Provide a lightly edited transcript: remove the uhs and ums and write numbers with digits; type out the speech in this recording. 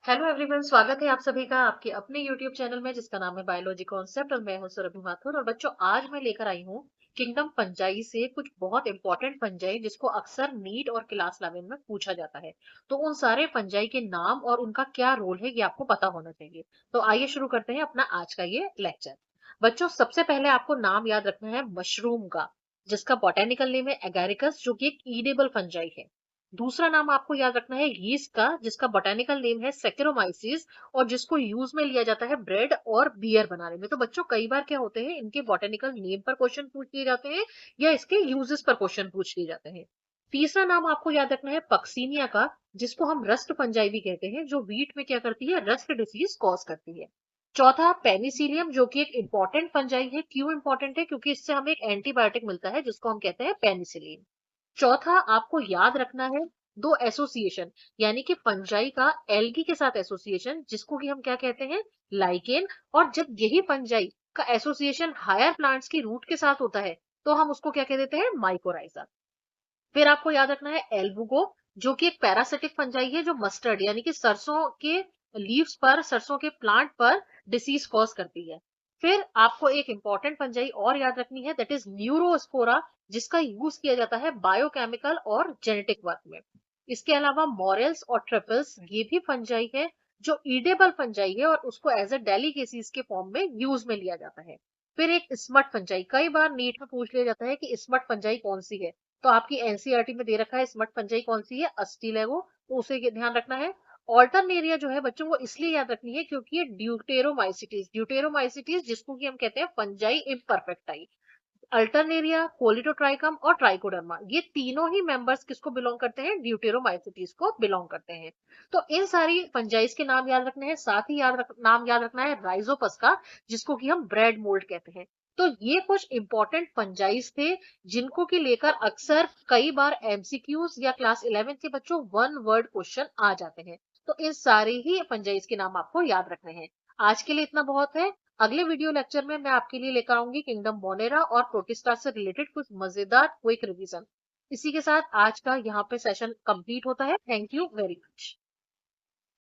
Hello everyone, स्वागत है आप सभी का आपके अपने यूट्यूब चैनल में जिसका नाम है बायोलॉजी कॉन्सेप्ट। और मैं हूं सुरभि माथुर। और बच्चों, आज मैं लेकर आई हूं किंगडम फंजाई से कुछ बहुत इंपॉर्टेंट फंजाई जिसको अक्सर नीट और क्लास 11 में पूछा जाता है। तो उन सारे फंजाई के नाम और उनका क्या रोल है ये आपको पता होना चाहिए। तो आइए शुरू करते हैं अपना आज का ये लेक्चर। बच्चों, सबसे पहले आपको नाम याद रखना है मशरूम का, जिसका बॉटेनिकल नेम है एगारिकस, जो कि एक ईडेबल फंजाई है। दूसरा नाम आपको याद रखना है यीस्ट का, जिसका बोटेनिकल नेम है सेकेरोमाइसिस, और जिसको यूज में लिया जाता है ब्रेड और बियर बनाने में। तो बच्चों, कई बार क्या होते हैं, इनके बोटेनिकल नेम पर क्वेश्चन पूछ लिए जाते हैं या इसके यूजेस पर क्वेश्चन पूछ लिए जाते हैं। तीसरा नाम आपको याद रखना है पक्सीनिया का, जिसको हम रस्ट फंजाई भी कहते हैं, जो वीट में क्या करती है, रस्ट डिसीज कॉज करती है। चौथा पेनिसिलियम, जो कि एक इंपॉर्टेंट फंजाई है। क्यों इंपॉर्टेंट है? क्योंकि इससे हमें एक एंटीबायोटिक मिलता है जिसको हम कहते हैं पेनिसिलिन। चौथा आपको याद रखना है दो एसोसिएशन, यानी कि फंजाई का एल्गी के साथ एसोसिएशन, जिसको कि हम क्या कहते हैं, लाइकेन। और जब यही फंजाई का एसोसिएशन हायर प्लांट्स की रूट के साथ होता है तो हम उसको क्या कह देते हैं, माइकोराइजा। फिर आपको याद रखना है एल्बुगो, जो कि एक पैरासिटिक फंजाई है, जो मस्टर्ड यानी कि सरसों के लीव्स पर, सरसों के प्लांट पर डिसीज कॉज करती है। फिर आपको एक इंपॉर्टेंट फंजाई और याद रखनी है, दैट इज न्यूरोस्पोरा, जिसका यूज किया जाता है बायोकेमिकल और जेनेटिक वर्क में। इसके अलावा मॉरेल्स और ट्रिपल्स, ये भी फंजाई है जो ईडेबल फंजाई है, और उसको एज अ डेलिकेसीज के फॉर्म में यूज में लिया जाता है। फिर एक स्मट फंजाई, कई बार नीट में पूछ लिया जाता है कि स्मट फंजाई कौन सी है। तो आपकी एनसीईआरटी में दे रखा है स्मट फंजाई कौन सी है, अस्टीलेगो, तो उसे ध्यान रखना है। ऑल्टरनेरिया जो है बच्चों, वो इसलिए याद रखनी है क्योंकि ये ड्यूटेरोमाइसिटीज जिसको कि हम कहते हैं फंजाई इम्परफेक्टाई। अल्टरनेरिया, कोलिडोट्राइकम और ट्राइकोडर्मा, ये तीनों ही मेंबर्स किसको बिलोंग करते हैं, ड्यूटेरोमाइसिटीज को बिलोंग करते हैं। तो इन सारी फंजाइज के नाम याद रखने हैं। साथ ही नाम याद रखना है राइजोपस का, जिसको कि हम ब्रेड मोल्ड कहते हैं। तो ये कुछ इंपॉर्टेंट फंजाइज थे जिनको कि लेकर अक्सर कई बार एमसीक्यूज या क्लास 11 के बच्चों वन वर्ड क्वेश्चन आ जाते हैं। तो इन सारे ही फंजाइज के नाम आपको याद रखने हैं। आज के लिए इतना बहुत है। अगले वीडियो लेक्चर में मैं आपके लिए लेकर आऊंगी किंगडम मोनेरा और प्रोटिस्टा से रिलेटेड कुछ मजेदार क्विक रिवीजन। इसी के साथ आज का यहाँ पे सेशन कंप्लीट होता है। Thank you very much.